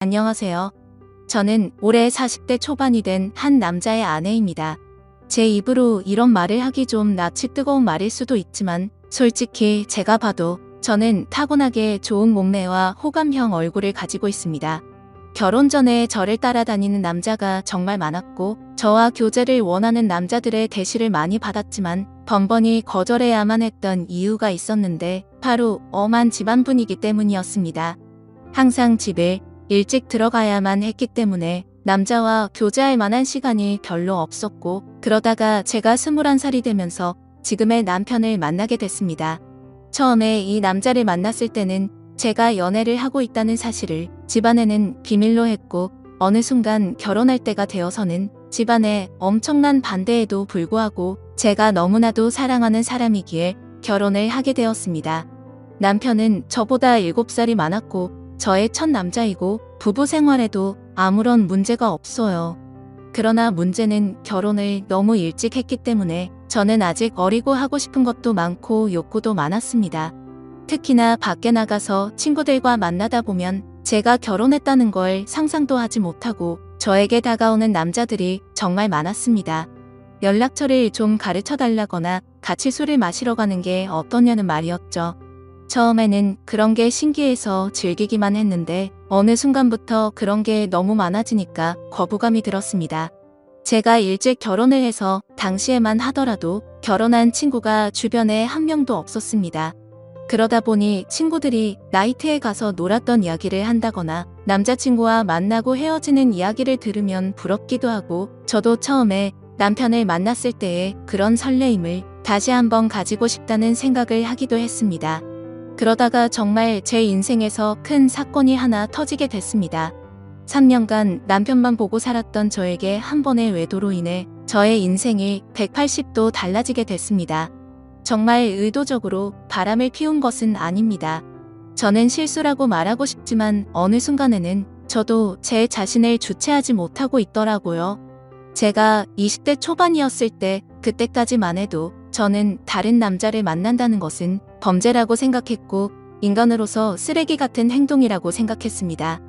안녕하세요. 저는 올해 40대 초반이 된 한 남자의 아내입니다. 제 입으로 이런 말을 하기 좀 낯이 뜨거운 말일 수도 있지만 솔직히 제가 봐도 저는 타고나게 좋은 몸매와 호감형 얼굴을 가지고 있습니다. 결혼 전에 저를 따라다니는 남자가 정말 많았고 저와 교제를 원하는 남자들의 대시를 많이 받았지만 번번이 거절해야만 했던 이유가 있었는데 바로 엄한 집안 분위기 때문이었습니다. 항상 집에 일찍 들어가야만 했기 때문에 남자와 교제할 만한 시간이 별로 없었고 그러다가 제가 21살이 되면서 지금의 남편을 만나게 됐습니다. 처음에 이 남자를 만났을 때는 제가 연애를 하고 있다는 사실을 집안에는 비밀로 했고 어느 순간 결혼할 때가 되어서는 집안의 엄청난 반대에도 불구하고 제가 너무나도 사랑하는 사람이기에 결혼을 하게 되었습니다. 남편은 저보다 7살이 많았고 저의 첫 남자이고 부부 생활에도 아무런 문제가 없어요. 그러나 문제는 결혼을 너무 일찍 했기 때문에 저는 아직 어리고 하고 싶은 것도 많고 욕구도 많았습니다. 특히나 밖에 나가서 친구들과 만나다 보면 제가 결혼했다는 걸 상상도 하지 못하고 저에게 다가오는 남자들이 정말 많았습니다. 연락처를 좀 가르쳐 달라거나 같이 술을 마시러 가는 게 어떠냐는 말이었죠. 처음에는 그런 게 신기해서 즐기기만 했는데 어느 순간부터 그런 게 너무 많아지니까 거부감이 들었습니다. 제가 일찍 결혼을 해서 당시에만 하더라도 결혼한 친구가 주변에 한 명도 없었습니다. 그러다 보니 친구들이 나이트에 가서 놀았던 이야기를 한다거나 남자친구와 만나고 헤어지는 이야기를 들으면 부럽기도 하고 저도 처음에 남편을 만났을 때의 그런 설레임을 다시 한번 가지고 싶다는 생각을 하기도 했습니다. 그러다가 정말 제 인생에서 큰 사건이 하나 터지게 됐습니다. 3년간 남편만 보고 살았던 저에게 한 번의 외도로 인해 저의 인생이 180도 달라지게 됐습니다. 정말 의도적으로 바람을 피운 것은 아닙니다. 저는 실수라고 말하고 싶지만 어느 순간에는 저도 제 자신을 주체하지 못하고 있더라고요. 제가 20대 초반이었을 때 그때까지만 해도 저는 다른 남자를 만난다는 것은 범죄라고 생각했고 인간으로서 쓰레기 같은 행동이라고 생각했습니다.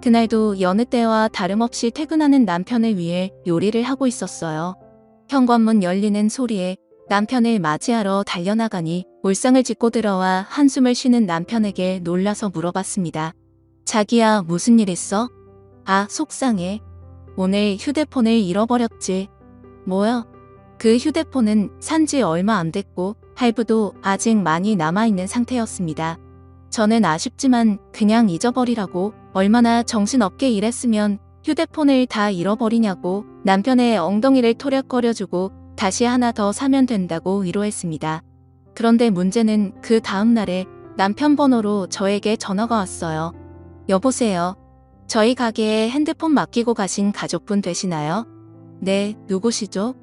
그날도 여느 때와 다름없이 퇴근하는 남편을 위해 요리를 하고 있었어요. 현관문 열리는 소리에 남편을 맞이하러 달려나가니 울상을 짚고 들어와 한숨을 쉬는 남편에게 놀라서 물어봤습니다. 자기야, 무슨 일 있어? 아, 속상해. 오늘 휴대폰을 잃어버렸지. 뭐야? 그 휴대폰은 산지 얼마 안 됐고 할부도 아직 많이 남아있는 상태였습니다. 저는 아쉽지만 그냥 잊어버리라고 얼마나 정신없게 일했으면 휴대폰을 다 잃어버리냐고 남편의 엉덩이를 토략거려주고 다시 하나 더 사면 된다고 위로했습니다. 그런데 문제는 그 다음 날에 남편 번호로 저에게 전화가 왔어요. 여보세요. 저희 가게에 핸드폰 맡기고 가신 가족분 되시나요? 네, 누구시죠?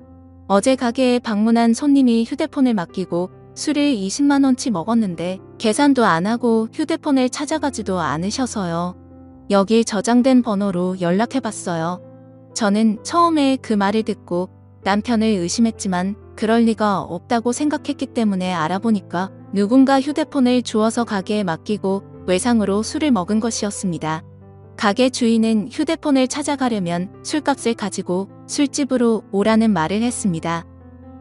어제 가게에 방문한 손님이 휴대폰을 맡기고 술을 20만원치 먹었는데 계산도 안 하고 휴대폰을 찾아가지도 않으셔서요. 여기 저장된 번호로 연락해봤어요. 저는 처음에 그 말을 듣고 남편을 의심했지만 그럴 리가 없다고 생각했기 때문에 알아보니까 누군가 휴대폰을 주워서 가게에 맡기고 외상으로 술을 먹은 것이었습니다. 가게 주인은 휴대폰을 찾아가려면 술값을 가지고 술집으로 오라는 말을 했습니다.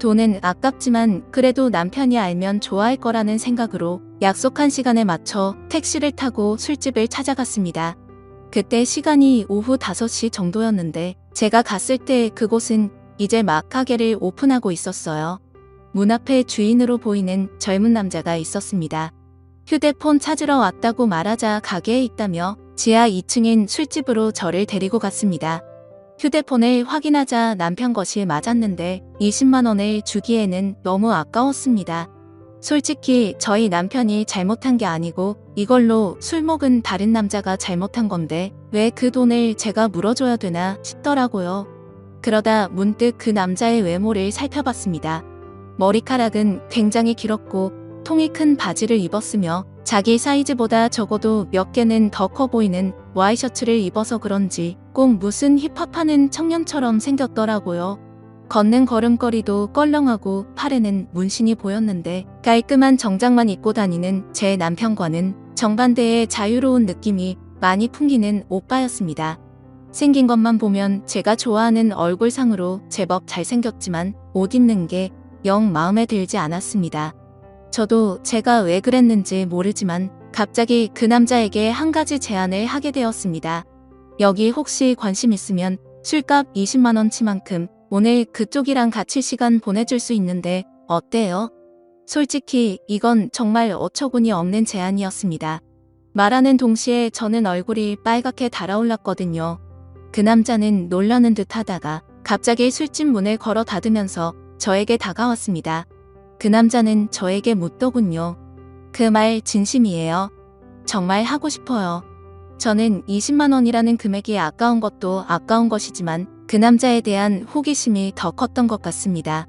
돈은 아깝지만 그래도 남편이 알면 좋아할 거라는 생각으로 약속한 시간에 맞춰 택시를 타고 술집을 찾아갔습니다. 그때 시간이 오후 5시 정도였는데 제가 갔을 때 그곳은 이제 막 가게를 오픈하고 있었어요. 문 앞에 주인으로 보이는 젊은 남자가 있었습니다. 휴대폰 찾으러 왔다고 말하자 가게에 있다며 지하 2층인 술집으로 저를 데리고 갔습니다. 휴대폰을 확인하자 남편 것이 맞았는데 20만원을 주기에는 너무 아까웠습니다. 솔직히 저희 남편이 잘못한 게 아니고 이걸로 술 먹은 다른 남자가 잘못한 건데 왜 그 돈을 제가 물어줘야 되나 싶더라고요. 그러다 문득 그 남자의 외모를 살펴봤습니다. 머리카락은 굉장히 길었고 통이 큰 바지를 입었으며 자기 사이즈보다 적어도 몇 개는 더 커 보이는 와이셔츠를 입어서 그런지 꼭 무슨 힙합하는 청년처럼 생겼더라고요. 걷는 걸음걸이도 껄렁하고 팔에는 문신이 보였는데 깔끔한 정장만 입고 다니는 제 남편과는 정반대의 자유로운 느낌이 많이 풍기는 오빠였습니다. 생긴 것만 보면 제가 좋아하는 얼굴상으로 제법 잘생겼지만 옷 입는 게 영 마음에 들지 않았습니다. 저도 제가 왜 그랬는지 모르지만 갑자기 그 남자에게 한 가지 제안을 하게 되었습니다. 여기 혹시 관심 있으면 술값 20만 원치만큼 오늘 그쪽이랑 같이 시간 보내줄 수 있는데 어때요? 솔직히 이건 정말 어처구니 없는 제안이었습니다. 말하는 동시에 저는 얼굴이 빨갛게 달아올랐거든요. 그 남자는 놀라는 듯 하다가 갑자기 술집 문을 걸어 닫으면서 저에게 다가왔습니다. 그 남자는 저에게 묻더군요. 그 말 진심이에요? 정말 하고 싶어요. 저는 20만 원이라는 금액이 아까운 것도 아까운 것이지만 그 남자에 대한 호기심이 더 컸던 것 같습니다.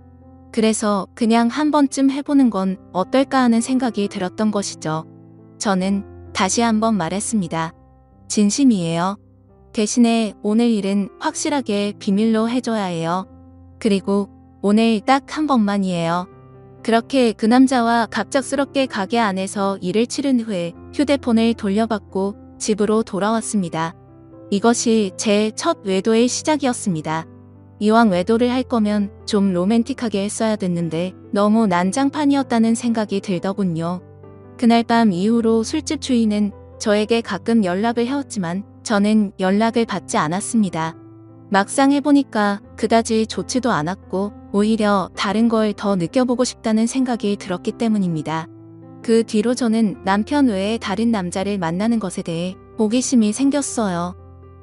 그래서 그냥 한 번쯤 해보는 건 어떨까 하는 생각이 들었던 것이죠. 저는 다시 한번 말했습니다. 진심이에요. 대신에 오늘 일은 확실하게 비밀로 해줘야 해요. 그리고 오늘 딱 한 번만이에요. 그렇게 그 남자와 갑작스럽게 가게 안에서 일을 치른 후에 휴대폰을 돌려받고 집으로 돌아왔습니다. 이것이 제 첫 외도의 시작이었습니다. 이왕 외도를 할 거면 좀 로맨틱하게 했어야 됐는데 너무 난장판이었다는 생각이 들더군요. 그날 밤 이후로 술집 주인은 저에게 가끔 연락을 해왔지만 저는 연락을 받지 않았습니다. 막상 해보니까 그다지 좋지도 않았고 오히려 다른 걸 더 느껴보고 싶다는 생각이 들었기 때문입니다. 그 뒤로 저는 남편 외에 다른 남자를 만나는 것에 대해 호기심이 생겼어요.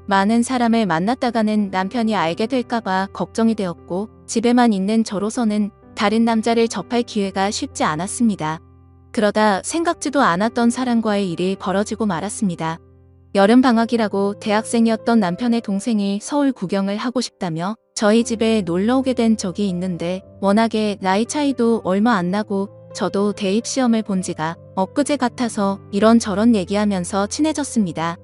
많은 사람을 만났다가는 남편이 알게 될까봐 걱정이 되었고 집에만 있는 저로서는 다른 남자를 접할 기회가 쉽지 않았습니다. 그러다 생각지도 않았던 사람과의 일이 벌어지고 말았습니다. 여름방학이라고 대학생이었던 남편의 동생이 서울 구경을 하고 싶다며 저희 집에 놀러 오게 된 적이 있는데 워낙에 나이 차이도 얼마 안 나고 저도 대입시험을 본 지가 엊그제 같아서 이런저런 얘기하면서 친해졌습니다.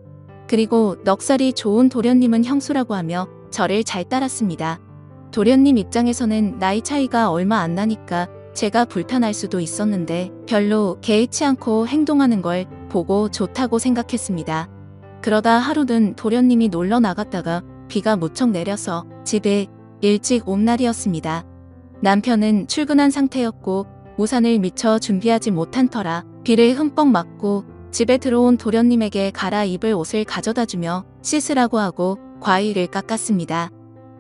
그리고 넉살이 좋은 도련님은 형수라고 하며 저를 잘 따랐습니다. 도련님 입장에서는 나이 차이가 얼마 안 나니까 제가 불편할 수도 있었는데 별로 개의치 않고 행동하는 걸 보고 좋다고 생각했습니다. 그러다 하루는 도련님이 놀러 나갔다가 비가 무척 내려서 집에 일찍 온 날이었습니다. 남편은 출근한 상태였고 우산을 미처 준비하지 못한 터라 비를 흠뻑 맞고 집에 들어온 도련님에게 갈아입을 옷을 가져다주며 씻으라고 하고 과일을 깎았습니다.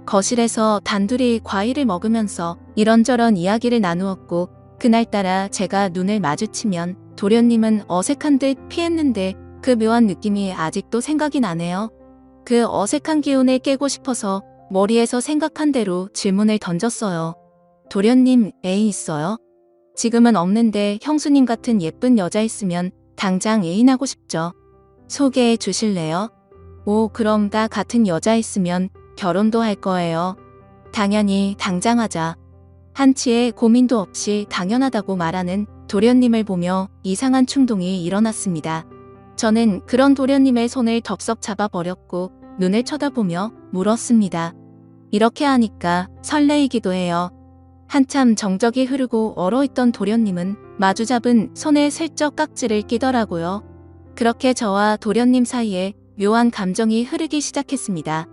거실에서 단둘이 과일을 먹으면서 이런저런 이야기를 나누었고 그날따라 제가 눈을 마주치면 도련님은 어색한 듯 피했는데 그 묘한 느낌이 아직도 생각이 나네요. 그 어색한 기운을 깨고 싶어서 머리에서 생각한 대로 질문을 던졌어요. 도련님 애인 있어요? 지금은 없는데 형수님 같은 예쁜 여자 있으면 당장 애인하고 싶죠. 소개해 주실래요? 오, 그럼 나 같은 여자 있으면 결혼도 할 거예요. 당연히 당장 하자. 한치의 고민도 없이 당연하다고 말하는 도련님을 보며 이상한 충동이 일어났습니다. 저는 그런 도련님의 손을 덥석 잡아버렸고 눈을 쳐다보며 물었습니다. 이렇게 하니까 설레이기도 해요. 한참 정적이 흐르고 얼어있던 도련님은 마주잡은 손에 슬쩍 깍지를 끼더라고요. 그렇게 저와 도련님 사이에 묘한 감정이 흐르기 시작했습니다.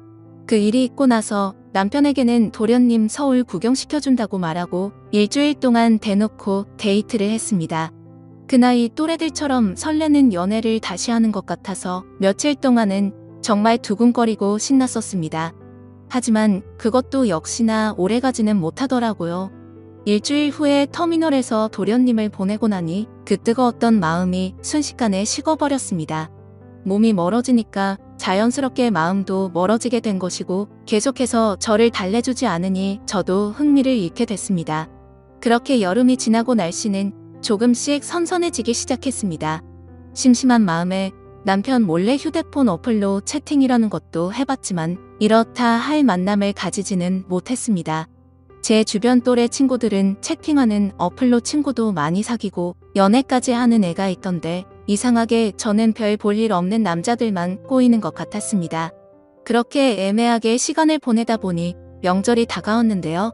그 일이 있고 나서 남편에게는 도련님 서울 구경시켜준다고 말하고 일주일 동안 대놓고 데이트를 했습니다. 그 나이 또래들처럼 설레는 연애를 다시 하는 것 같아서 며칠 동안은 정말 두근거리고 신났었습니다. 하지만 그것도 역시나 오래가지는 못하더라고요. 일주일 후에 터미널에서 도련님을 보내고 나니 그 뜨거웠던 마음이 순식간에 식어버렸습니다. 몸이 멀어지니까 자연스럽게 마음도 멀어지게 된 것이고 계속해서 저를 달래주지 않으니 저도 흥미를 잃게 됐습니다. 그렇게 여름이 지나고 날씨는 조금씩 선선해지기 시작했습니다. 심심한 마음에 남편 몰래 휴대폰 어플로 채팅이라는 것도 해봤지만 이렇다 할 만남을 가지지는 못했습니다. 제 주변 또래 친구들은 채팅하는 어플로 친구도 많이 사귀고 연애까지 하는 애가 있던데 이상하게 저는 별 볼 일 없는 남자들만 꼬이는 것 같았습니다. 그렇게 애매하게 시간을 보내다 보니 명절이 다가왔는데요.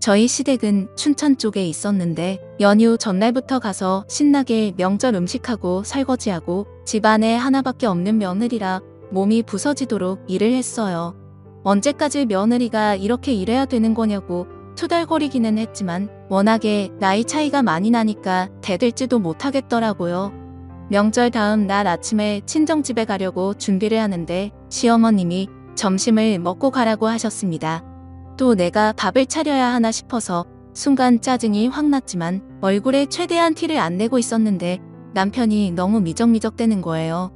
저희 시댁은 춘천 쪽에 있었는데 연휴 전날부터 가서 신나게 명절 음식하고 설거지하고 집안에 하나밖에 없는 며느리라 몸이 부서지도록 일을 했어요. 언제까지 며느리가 이렇게 일해야 되는 거냐고 투덜거리기는 했지만 워낙에 나이 차이가 많이 나니까 대들지도 못하겠더라고요. 명절 다음 날 아침에 친정집에 가려고 준비를 하는데 시어머님이 점심을 먹고 가라고 하셨습니다. 또 내가 밥을 차려야 하나 싶어서 순간 짜증이 확 났지만 얼굴에 최대한 티를 안 내고 있었는데 남편이 너무 미적미적대는 거예요.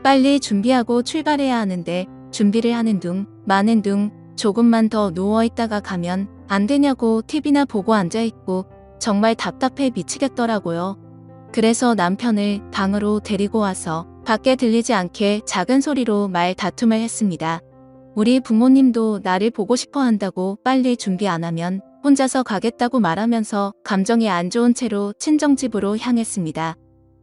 빨리 준비하고 출발해야 하는데 준비를 하는 둥 마는 둥 조금만 더 누워있다가 가면 안 되냐고 TV나 보고 앉아있고 정말 답답해 미치겠더라고요. 그래서 남편을 방으로 데리고 와서 밖에 들리지 않게 작은 소리로 말 다툼을 했습니다. 우리 부모님도 나를 보고 싶어 한다고 빨리 준비 안 하면 혼자서 가겠다고 말하면서 감정이 안 좋은 채로 친정집으로 향했습니다.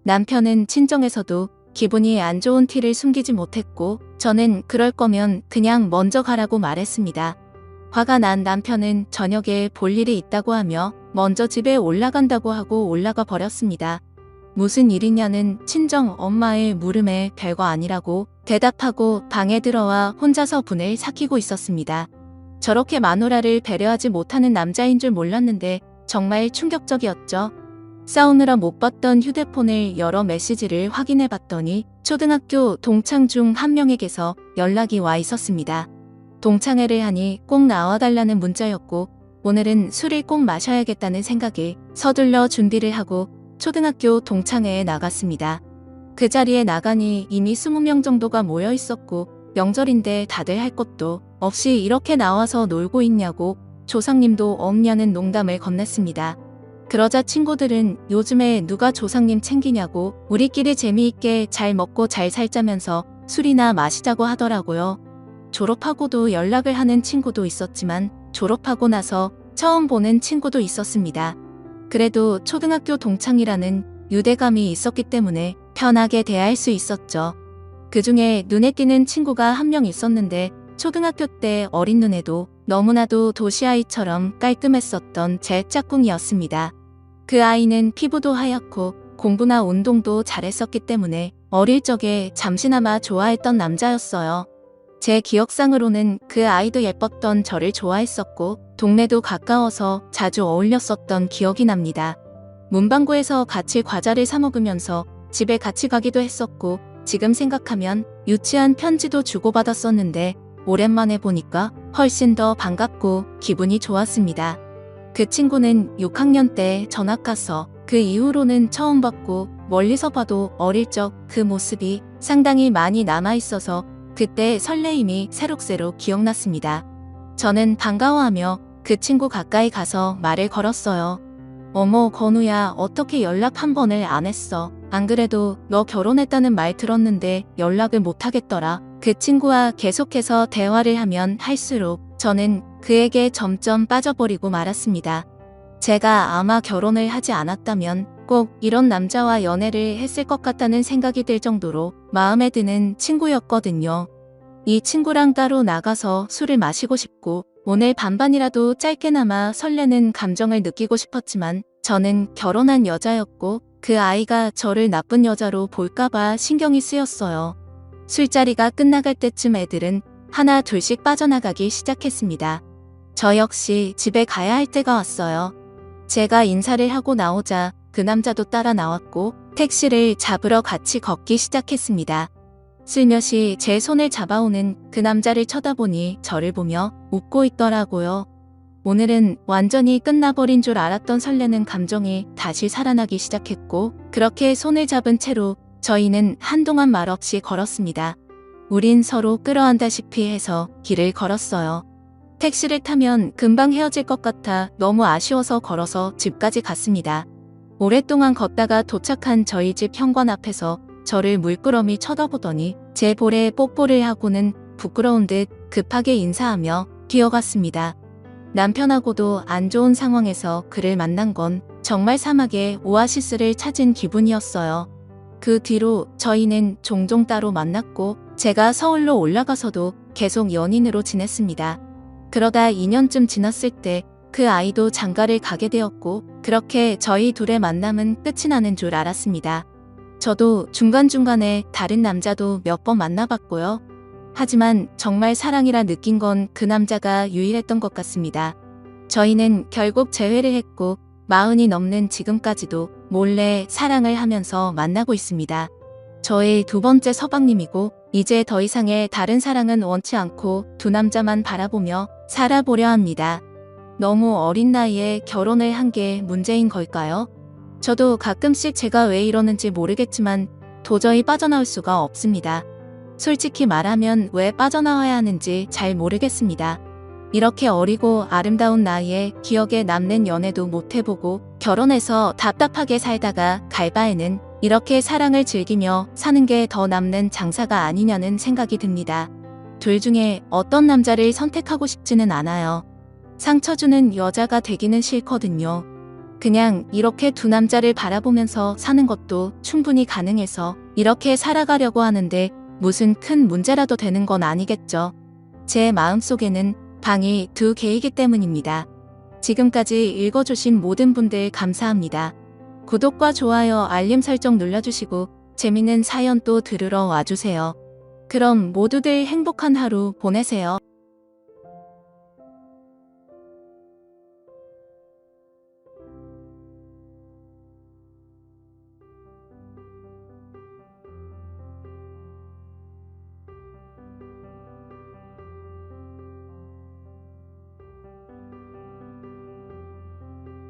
남편은 친정에서도 기분이 안 좋은 티를 숨기지 못했고 저는 그럴 거면 그냥 먼저 가라고 말했습니다. 화가 난 남편은 저녁에 볼 일이 있다고 하며 먼저 집에 올라간다고 하고 올라가 버렸습니다. 무슨 일이냐는 친정 엄마의 물음에 별거 아니라고 대답하고 방에 들어와 혼자서 분을 삭히고 있었습니다. 저렇게 마누라를 배려하지 못하는 남자인 줄 몰랐는데 정말 충격적이었죠. 싸우느라 못 봤던 휴대폰을 열어 메시지를 확인해 봤더니 초등학교 동창 중 한 명에게서 연락이 와 있었습니다. 동창회를 하니 꼭 나와달라는 문자였고 오늘은 술을 꼭 마셔야겠다는 생각에 서둘러 준비를 하고 초등학교 동창회에 나갔습니다. 그 자리에 나가니 이미 20명 정도가 모여 있었고 명절인데 다들 할 것도 없이 이렇게 나와서 놀고 있냐고 조상님도 없냐는 농담을 건넸습니다. 그러자 친구들은 요즘에 누가 조상님 챙기냐고 우리끼리 재미있게 잘 먹고 잘 살자면서 술이나 마시자고 하더라고요. 졸업하고도 연락을 하는 친구도 있었지만 졸업하고 나서 처음 보는 친구도 있었습니다. 그래도 초등학교 동창이라는 유대감이 있었기 때문에 편하게 대할 수 있었죠. 그중에 눈에 띄는 친구가 한 명 있었는데 초등학교 때 어린 눈에도 너무나도 도시아이처럼 깔끔했었던 제 짝꿍이었습니다. 그 아이는 피부도 하얗고 공부나 운동도 잘했었기 때문에 어릴 적에 잠시나마 좋아했던 남자였어요. 제 기억상으로는 그 아이도 예뻤던 저를 좋아했었고 동네도 가까워서 자주 어울렸었던 기억이 납니다. 문방구에서 같이 과자를 사 먹으면서 집에 같이 가기도 했었고 지금 생각하면 유치한 편지도 주고받았었는데 오랜만에 보니까 훨씬 더 반갑고 기분이 좋았습니다. 그 친구는 6학년 때 전학 가서 그 이후로는 처음 봤고 멀리서 봐도 어릴 적 그 모습이 상당히 많이 남아있어서 그때 설레임이 새록새록 기억났습니다. 저는 반가워하며 그 친구 가까이 가서 말을 걸었어요. 어머 건우야 어떻게 연락 한 번을 안 했어. 안 그래도 너 결혼했다는 말 들었는데 연락을 못 하겠더라. 그 친구와 계속해서 대화를 하면 할수록 저는 그에게 점점 빠져버리고 말았습니다. 제가 아마 결혼을 하지 않았다면 꼭 이런 남자와 연애를 했을 것 같다는 생각이 들 정도로 마음에 드는 친구였거든요. 이 친구랑 따로 나가서 술을 마시고 싶고 오늘 반반이라도 짧게나마 설레는 감정을 느끼고 싶었지만 저는 결혼한 여자였고 그 아이가 저를 나쁜 여자로 볼까봐 신경이 쓰였어요. 술자리가 끝나갈 때쯤 애들은 하나 둘씩 빠져나가기 시작했습니다. 저 역시 집에 가야 할 때가 왔어요. 제가 인사를 하고 나오자 그 남자도 따라 나왔고 택시를 잡으러 같이 걷기 시작했습니다. 슬며시 제 손을 잡아오는 그 남자를 쳐다보니 저를 보며 웃고 있더라고요. 오늘은 완전히 끝나버린 줄 알았던 설레는 감정이 다시 살아나기 시작했고 그렇게 손을 잡은 채로 저희는 한동안 말없이 걸었습니다. 우린 서로 끌어안다시피 해서 길을 걸었어요. 택시를 타면 금방 헤어질 것 같아 너무 아쉬워서 걸어서 집까지 갔습니다. 오랫동안 걷다가 도착한 저희 집 현관 앞에서 저를 물끄러미 쳐다보더니 제 볼에 뽀뽀를 하고는 부끄러운 듯 급하게 인사하며 뛰어갔습니다. 남편하고도 안 좋은 상황에서 그를 만난 건 정말 사막의 오아시스를 찾은 기분이었어요. 그 뒤로 저희는 종종 따로 만났고 제가 서울로 올라가서도 계속 연인으로 지냈습니다. 그러다 2년쯤 지났을 때 그 아이도 장가를 가게 되었고 그렇게 저희 둘의 만남은 끝이 나는 줄 알았습니다. 저도 중간중간에 다른 남자도 몇 번 만나봤고요. 하지만 정말 사랑이라 느낀 건 그 남자가 유일했던 것 같습니다. 저희는 결국 재회를 했고 40이 넘는 지금까지도 몰래 사랑을 하면서 만나고 있습니다. 저의 두 번째 서방님이고 이제 더 이상의 다른 사랑은 원치 않고 두 남자만 바라보며 살아보려 합니다. 너무 어린 나이에 결혼을 한 게 문제인 걸까요? 저도 가끔씩 제가 왜 이러는지 모르겠지만 도저히 빠져나올 수가 없습니다. 솔직히 말하면 왜 빠져나와야 하는지 잘 모르겠습니다. 이렇게 어리고 아름다운 나이에 기억에 남는 연애도 못 해보고 결혼해서 답답하게 살다가 갈 바에는 이렇게 사랑을 즐기며 사는 게 더 남는 장사가 아니냐는 생각이 듭니다. 둘 중에 어떤 남자를 선택하고 싶지는 않아요. 상처 주는 여자가 되기는 싫거든요. 그냥 이렇게 두 남자를 바라보면서 사는 것도 충분히 가능해서 이렇게 살아가려고 하는데 무슨 큰 문제라도 되는 건 아니겠죠. 제 마음속에는 방이 두 개이기 때문입니다. 지금까지 읽어주신 모든 분들 감사합니다. 구독과 좋아요, 알림 설정 눌러주시고 재밌는 사연 또 들으러 와주세요. 그럼 모두들 행복한 하루 보내세요.